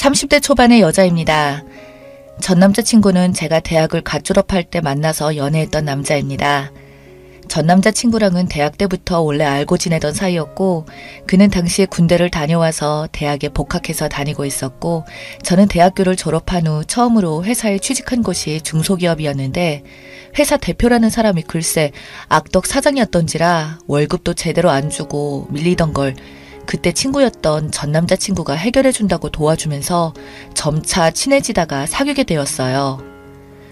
30대 초반의 여자입니다. 전 남자친구는 제가 대학을 갓 졸업할 때 만나서 연애했던 남자입니다. 전 남자친구랑은 대학 때부터 원래 알고 지내던 사이였고, 그는 당시에 군대를 다녀와서 대학에 복학해서 다니고 있었고, 저는 대학교를 졸업한 후 처음으로 회사에 취직한 곳이 중소기업이었는데, 회사 대표라는 사람이 글쎄 악덕 사장이었던지라 월급도 제대로 안 주고 밀리던 걸 그때 친구였던 전 남자친구가 해결해준다고 도와주면서 점차 친해지다가 사귀게 되었어요.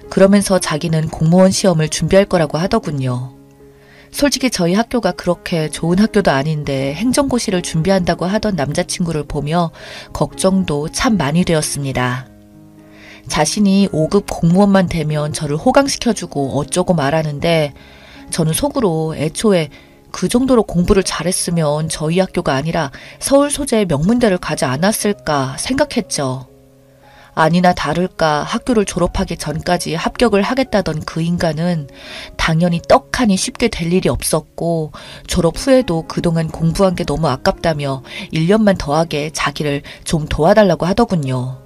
그러면서 자기는 공무원 시험을 준비할 거라고 하더군요. 솔직히 저희 학교가 그렇게 좋은 학교도 아닌데 행정고시를 준비한다고 하던 남자친구를 보며 걱정도 참 많이 되었습니다. 자신이 5급 공무원만 되면 저를 호강시켜주고 어쩌고 말하는데 저는 속으로 애초에 그 정도로 공부를 잘했으면 저희 학교가 아니라 서울 소재의 명문대를 가지 않았을까 생각했죠. 아니나 다를까 학교를 졸업하기 전까지 합격을 하겠다던 그 인간은 당연히 떡하니 쉽게 될 일이 없었고, 졸업 후에도 그동안 공부한 게 너무 아깝다며 1년만 더하게 자기를 좀 도와달라고 하더군요.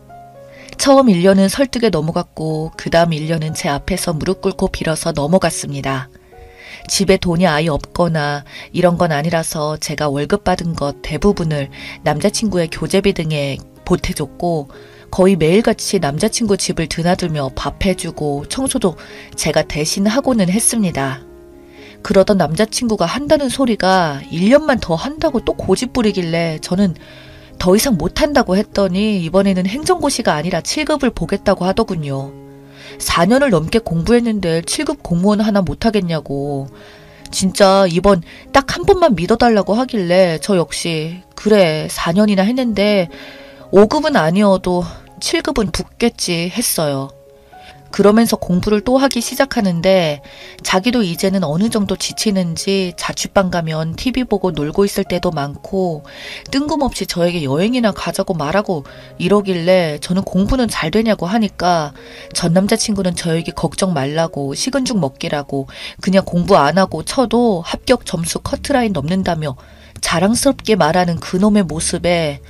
처음 1년은 설득에 넘어갔고 그 다음 1년은 제 앞에서 무릎 꿇고 빌어서 넘어갔습니다. 집에 돈이 아예 없거나 이런 건 아니라서 제가 월급 받은 것 대부분을 남자친구의 교재비 등에 보태줬고, 거의 매일같이 남자친구 집을 드나들며 밥 해주고 청소도 제가 대신 하고는 했습니다. 그러던 남자친구가 한다는 소리가 1년만 더 한다고 또 고집 부리길래 저는 더 이상 못한다고 했더니 이번에는 행정고시가 아니라 7급을 보겠다고 하더군요. 4년을 넘게 공부했는데 7급 공무원 하나 못하겠냐고. 진짜 이번 딱 한 번만 믿어달라고 하길래 저 역시 그래 4년이나 했는데 5급은 아니어도 7급은 붙겠지 했어요. 그러면서 공부를 또 하기 시작하는데 자기도 이제는 어느 정도 지치는지 자취방 가면 TV 보고 놀고 있을 때도 많고 뜬금없이 저에게 여행이나 가자고 말하고 이러길래 저는 공부는 잘 되냐고 하니까 전 남자친구는 저에게 걱정 말라고 식은 죽 먹기라고 그냥 공부 안 하고 쳐도 합격 점수 커트라인 넘는다며 자랑스럽게 말하는 그놈의 모습에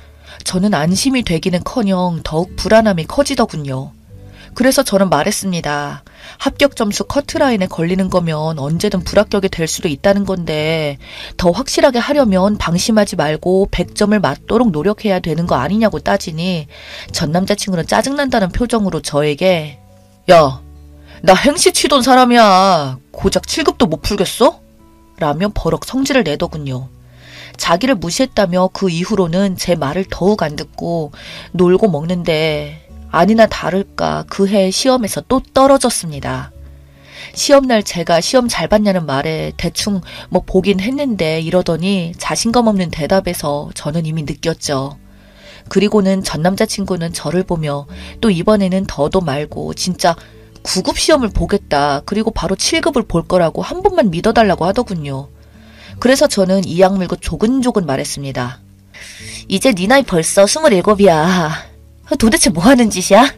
저는 안심이 되기는커녕 더욱 불안함이 커지더군요. 그래서 저는 말했습니다. 합격 점수 커트라인에 걸리는 거면 언제든 불합격이 될 수도 있다는 건데 더 확실하게 하려면 방심하지 말고 100점을 맞도록 노력해야 되는 거 아니냐고 따지니 전 남자친구는 짜증난다는 표정으로 저에게 야, 나 행시 치던 사람이야. 고작 7급도 못 풀겠어? 라며 버럭 성질을 내더군요. 자기를 무시했다며 그 이후로는 제 말을 더욱 안 듣고 놀고 먹는데 아니나 다를까 그 해 시험에서 또 떨어졌습니다. 시험날 제가 시험 잘 봤냐는 말에 대충 뭐 보긴 했는데 이러더니 자신감 없는 대답에서 저는 이미 느꼈죠. 그리고는 전 남자친구는 저를 보며 또 이번에는 더도 말고 진짜 9급 시험을 보겠다. 그리고 바로 7급을 볼 거라고 한 번만 믿어달라고 하더군요. 그래서 저는 이 악물고 조근조근 말했습니다. 이제 네 나이 벌써 27이야. 도대체 뭐 하는 짓이야?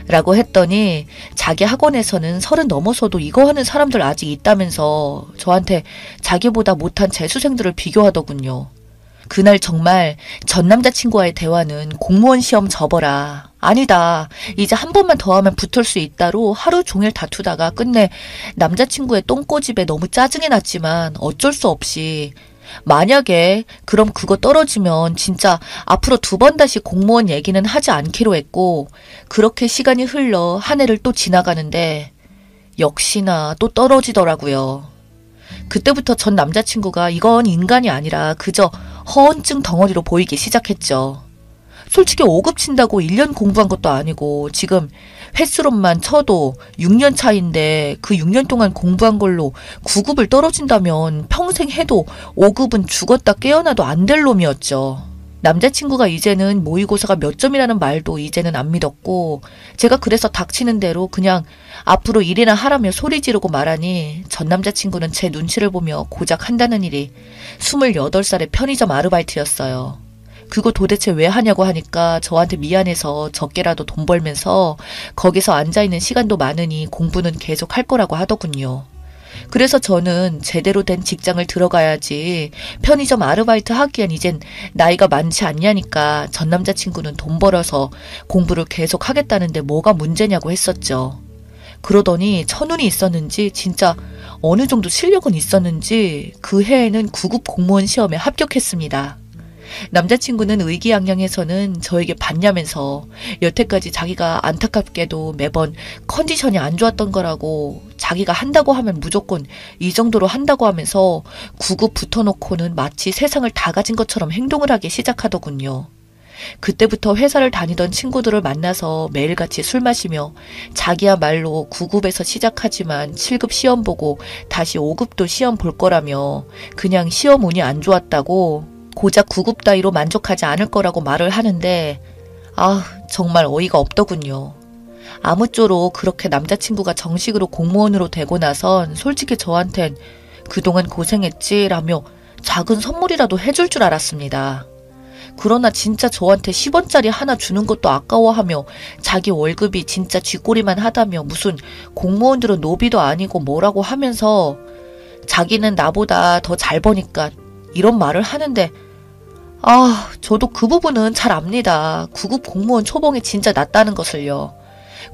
라고 했더니 자기 학원에서는 30 넘어서도 이거 하는 사람들 아직 있다면서 저한테 자기보다 못한 재수생들을 비교하더군요. 그날 정말 전 남자친구와의 대화는 공무원 시험 접어라. 아니다. 이제 한 번만 더 하면 붙을 수 있다로 하루 종일 다투다가 끝내 남자친구의 똥꼬집에 너무 짜증이 났지만 어쩔 수 없이 만약에 그럼 그거 떨어지면 진짜 앞으로 2번 다시 공무원 얘기는 하지 않기로 했고 그렇게 시간이 흘러 한 해를 또 지나가는데 역시나 또 떨어지더라고요. 그때부터 전 남자친구가 이건 인간이 아니라 그저 허언증 덩어리로 보이기 시작했죠. 솔직히 5급 친다고 1년 공부한 것도 아니고 지금 횟수로만 쳐도 6년 차인데 그 6년 동안 공부한 걸로 9급을 떨어진다면 평생 해도 5급은 죽었다 깨어나도 안 될 놈이었죠. 남자친구가 이제는 모의고사가 몇 점이라는 말도 이제는 안 믿었고 제가 그래서 닥치는 대로 그냥 앞으로 일이나 하라며 소리 지르고 말하니 전 남자친구는 제 눈치를 보며 고작 한다는 일이 28살의 편의점 아르바이트였어요. 그거 도대체 왜 하냐고 하니까 저한테 미안해서 적게라도 돈 벌면서 거기서 앉아있는 시간도 많으니 공부는 계속 할 거라고 하더군요. 그래서 저는 제대로 된 직장을 들어가야지 편의점 아르바이트 하기엔 이젠 나이가 많지 않냐니까 전 남자친구는 돈 벌어서 공부를 계속 하겠다는데 뭐가 문제냐고 했었죠. 그러더니 천운이 있었는지 진짜 어느 정도 실력은 있었는지 그 해에는 9급 공무원 시험에 합격했습니다. 남자친구는 의기양양해서는 저에게 받냐면서 여태까지 자기가 안타깝게도 매번 컨디션이 안 좋았던 거라고 자기가 한다고 하면 무조건 이 정도로 한다고 하면서 9급 붙어놓고는 마치 세상을 다 가진 것처럼 행동을 하기 시작하더군요. 그때부터 회사를 다니던 친구들을 만나서 매일같이 술 마시며 자기야말로 9급에서 시작하지만 7급 시험 보고 다시 5급도 시험 볼 거라며 그냥 시험 운이 안 좋았다고 고작 9급 따위로 만족하지 않을 거라고 말을 하는데 정말 어이가 없더군요. 아무쪼록 그렇게 남자친구가 정식으로 공무원으로 되고 나선 솔직히 저한텐 그동안 고생했지라며 작은 선물이라도 해줄 줄 알았습니다. 그러나 진짜 저한테 10원짜리 하나 주는 것도 아까워하며 자기 월급이 진짜 쥐꼬리만 하다며 무슨 공무원들은 노비도 아니고 뭐라고 하면서 자기는 나보다 더 잘 버니까 이런 말을 하는데 저도 그 부분은 잘 압니다. 9급 공무원 초봉이 진짜 낮다는 것을요.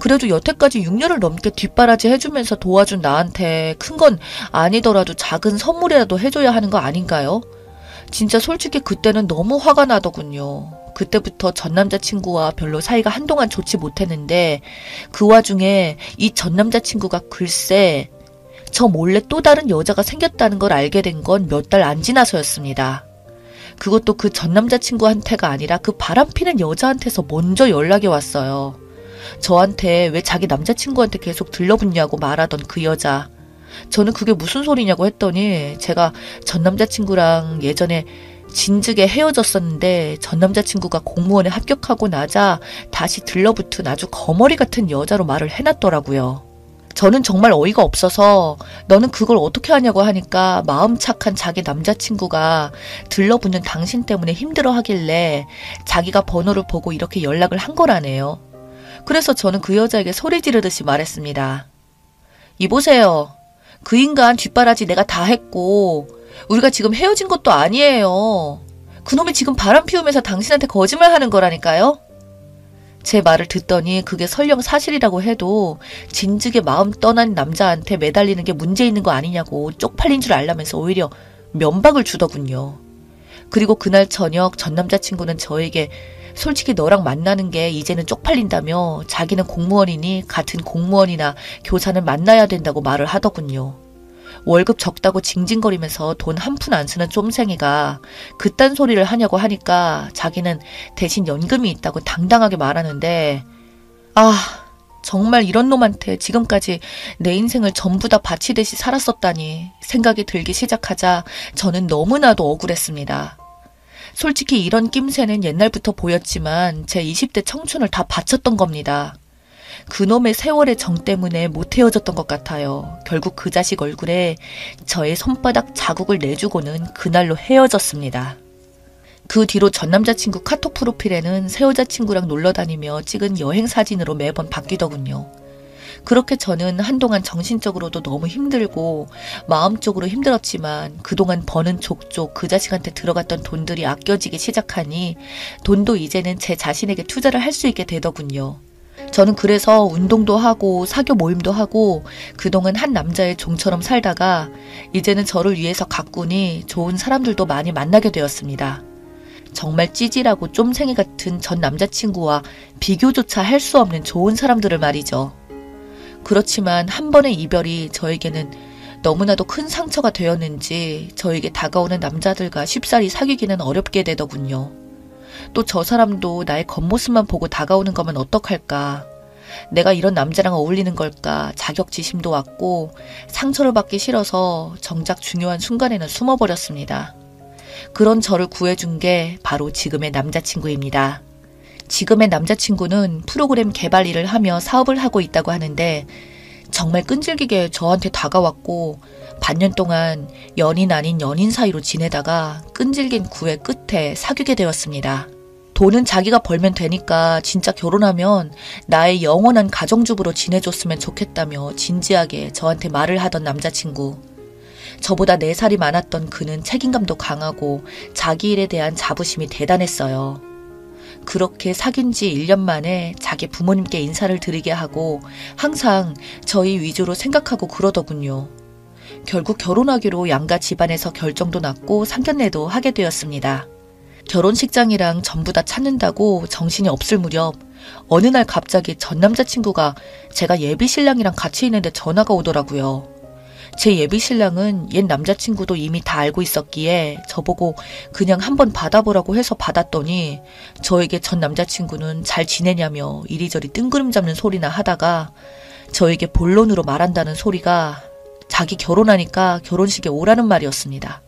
그래도 여태까지 6년을 넘게 뒷바라지 해주면서 도와준 나한테 큰 건 아니더라도 작은 선물이라도 해줘야 하는 거 아닌가요? 진짜 솔직히 그때는 너무 화가 나더군요. 그때부터 전 남자친구와 별로 사이가 한동안 좋지 못했는데 그 와중에 이 전 남자친구가 글쎄 저 몰래 또 다른 여자가 생겼다는 걸 알게 된 건 몇 달 안 지나서였습니다. 그것도 그 전 남자친구한테가 아니라 그 바람피는 여자한테서 먼저 연락이 왔어요. 저한테 왜 자기 남자친구한테 계속 들러붙냐고 말하던 그 여자. 저는 그게 무슨 소리냐고 했더니 제가 전 남자친구랑 예전에 진즉에 헤어졌었는데 전 남자친구가 공무원에 합격하고 나자 다시 들러붙은 아주 거머리 같은 여자로 말을 해놨더라고요. 저는 정말 어이가 없어서 너는 그걸 어떻게 하냐고 하니까 마음 착한 자기 남자친구가 들러붙는 당신 때문에 힘들어 하길래 자기가 번호를 보고 이렇게 연락을 한 거라네요. 그래서 저는 그 여자에게 소리 지르듯이 말했습니다. 이보세요. 그 인간 뒷바라지 내가 다 했고 우리가 지금 헤어진 것도 아니에요. 그놈이 지금 바람 피우면서 당신한테 거짓말하는 거라니까요. 제 말을 듣더니 그게 설령 사실이라고 해도 진즉에 마음 떠난 남자한테 매달리는 게 문제 있는 거 아니냐고 쪽팔린 줄 알라면서 오히려 면박을 주더군요. 그리고 그날 저녁 전 남자친구는 저에게 솔직히 너랑 만나는 게 이제는 쪽팔린다며 자기는 공무원이니 같은 공무원이나 교사는 만나야 된다고 말을 하더군요. 월급 적다고 징징거리면서 돈 한 푼 안 쓰는 쫌생이가 그딴 소리를 하냐고 하니까 자기는 대신 연금이 있다고 당당하게 말하는데 정말 이런 놈한테 지금까지 내 인생을 전부 다 바치듯이 살았었다니 생각이 들기 시작하자 저는 너무나도 억울했습니다. 솔직히 이런 낌새는 옛날부터 보였지만 제 20대 청춘을 다 바쳤던 겁니다. 그놈의 세월의 정 때문에 못 헤어졌던 것 같아요. 결국 그 자식 얼굴에 저의 손바닥 자국을 내주고는 그날로 헤어졌습니다. 그 뒤로 전 남자친구 카톡 프로필에는 새 여자친구랑 놀러다니며 찍은 여행 사진으로 매번 바뀌더군요. 그렇게 저는 한동안 정신적으로도 너무 힘들고 마음적으로 힘들었지만 그동안 버는 족족 그 자식한테 들어갔던 돈들이 아껴지기 시작하니 돈도 이제는 제 자신에게 투자를 할 수 있게 되더군요. 저는 그래서 운동도 하고 사교 모임도 하고 그동안 한 남자의 종처럼 살다가 이제는 저를 위해서 가꾸니 좋은 사람들도 많이 만나게 되었습니다. 정말 찌질하고 쫌생이 같은 전 남자친구와 비교조차 할 수 없는 좋은 사람들을 말이죠. 그렇지만 한 번의 이별이 저에게는 너무나도 큰 상처가 되었는지 저에게 다가오는 남자들과 쉽사리 사귀기는 어렵게 되더군요. 또 저 사람도 나의 겉모습만 보고 다가오는 거면 어떡할까. 내가 이런 남자랑 어울리는 걸까 자격지심도 왔고 상처를 받기 싫어서 정작 중요한 순간에는 숨어버렸습니다. 그런 저를 구해준 게 바로 지금의 남자친구입니다. 지금의 남자친구는 프로그램 개발 일을 하며 사업을 하고 있다고 하는데 정말 끈질기게 저한테 다가왔고 반년 동안 연인 아닌 연인 사이로 지내다가 끈질긴 구애 끝에 사귀게 되었습니다. 돈은 자기가 벌면 되니까 진짜 결혼하면 나의 영원한 가정주부로 지내줬으면 좋겠다며 진지하게 저한테 말을 하던 남자친구. 저보다 4살이 많았던 그는 책임감도 강하고 자기 일에 대한 자부심이 대단했어요. 그렇게 사귄 지 1년 만에 자기 부모님께 인사를 드리게 하고 항상 저희 위주로 생각하고 그러더군요. 결국 결혼하기로 양가 집안에서 결정도 났고 상견례도 하게 되었습니다. 결혼식장이랑 전부 다 찾는다고 정신이 없을 무렵 어느 날 갑자기 전 남자친구가 제가 예비신랑이랑 같이 있는데 전화가 오더라고요. 제 예비신랑은 옛 남자친구도 이미 다 알고 있었기에 저보고 그냥 한번 받아보라고 해서 받았더니 저에게 전 남자친구는 잘 지내냐며 이리저리 뜬구름 잡는 소리나 하다가 저에게 본론으로 말한다는 소리가 자기 결혼하니까 결혼식에 오라는 말이었습니다.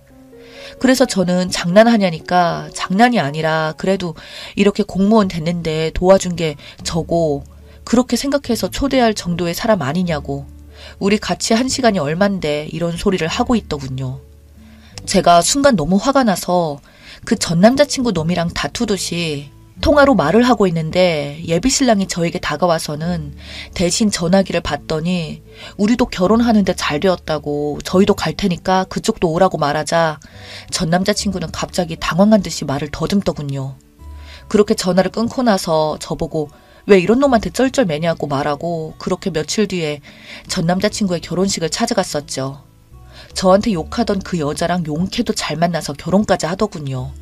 그래서 저는 장난하냐니까 장난이 아니라 그래도 이렇게 공무원 됐는데 도와준 게 저고 그렇게 생각해서 초대할 정도의 사람 아니냐고 우리 같이 한 시간이 얼만데 이런 소리를 하고 있더군요. 제가 순간 너무 화가 나서 그 전 남자친구 놈이랑 다투듯이 통화로 말을 하고 있는데 예비신랑이 저에게 다가와서는 대신 전화기를 받더니 우리도 결혼하는데 잘 되었다고 저희도 갈 테니까 그쪽도 오라고 말하자 전 남자친구는 갑자기 당황한 듯이 말을 더듬더군요. 그렇게 전화를 끊고 나서 저보고 왜 이런 놈한테 쩔쩔매냐고 말하고 그렇게 며칠 뒤에 전 남자친구의 결혼식을 찾아갔었죠. 저한테 욕하던 그 여자랑 용케도 잘 만나서 결혼까지 하더군요.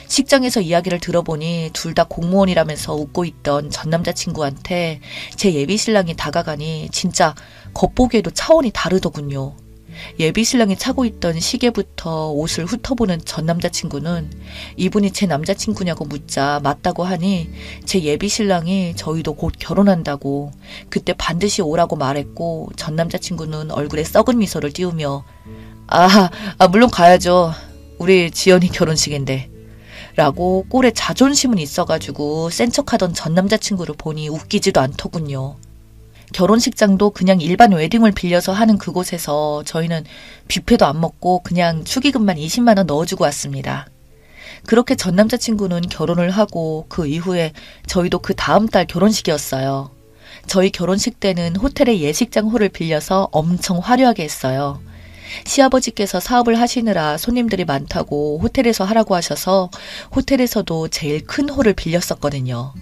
식장에서 이야기를 들어보니 둘 다 공무원이라면서 웃고 있던 전 남자친구한테 제 예비신랑이 다가가니 진짜 겉보기에도 차원이 다르더군요. 예비신랑이 차고 있던 시계부터 옷을 훑어보는 전 남자친구는 이분이 제 남자친구냐고 묻자 맞다고 하니 제 예비신랑이 저희도 곧 결혼한다고 그때 반드시 오라고 말했고 전 남자친구는 얼굴에 썩은 미소를 띄우며 물론 가야죠. 우리 지연이 결혼식인데 라고 꼴에 자존심은 있어가지고 센 척하던 전 남자친구를 보니 웃기지도 않더군요. 결혼식장도 그냥 일반 웨딩홀 빌려서 하는 그곳에서 저희는 뷔페도 안 먹고 그냥 축의금만 20만 원 넣어주고 왔습니다. 그렇게 전 남자친구는 결혼을 하고 그 이후에 저희도 그 다음 달 결혼식이었어요. 저희 결혼식 때는 호텔의 예식장 홀을 빌려서 엄청 화려하게 했어요. 시아버지께서 사업을 하시느라 손님들이 많다고 호텔에서 하라고 하셔서 호텔에서도 제일 큰 홀을 빌렸었거든요.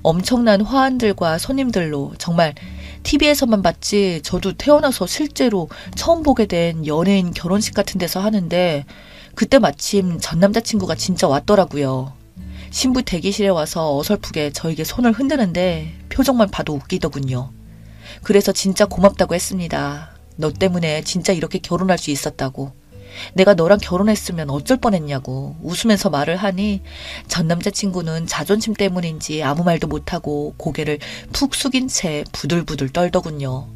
엄청난 화환들과 손님들로 정말 TV에서만 봤지 저도 태어나서 실제로 처음 보게 된 연예인 결혼식 같은 데서 하는데 그때 마침 전 남자친구가 진짜 왔더라고요. 신부 대기실에 와서 어설프게 저에게 손을 흔드는데 표정만 봐도 웃기더군요. 그래서 진짜 고맙다고 했습니다. 너 때문에 진짜 이렇게 결혼할 수 있었다고. 내가 너랑 결혼했으면 어쩔 뻔했냐고 웃으면서 말을 하니 전 남자친구는 자존심 때문인지 아무 말도 못하고 고개를 푹 숙인 채 부들부들 떨더군요.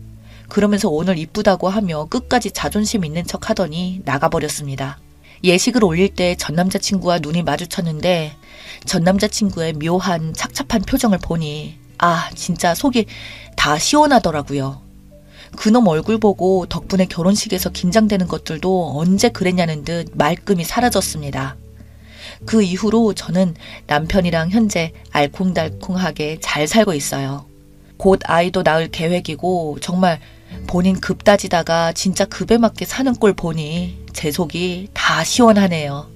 그러면서 오늘 이쁘다고 하며 끝까지 자존심 있는 척 하더니 나가버렸습니다. 예식을 올릴 때 전 남자친구와 눈이 마주쳤는데 전 남자친구의 묘한 착잡한 표정을 보니 진짜 속이 다 시원하더라고요. 그놈 얼굴 보고 덕분에 결혼식에서 긴장되는 것들도 언제 그랬냐는 듯 말끔히 사라졌습니다. 그 이후로 저는 남편이랑 현재 알콩달콩하게 잘 살고 있어요. 곧 아이도 낳을 계획이고 정말 본인 급 따지다가 진짜 급에 맞게 사는 꼴 보니 제 속이 다 시원하네요.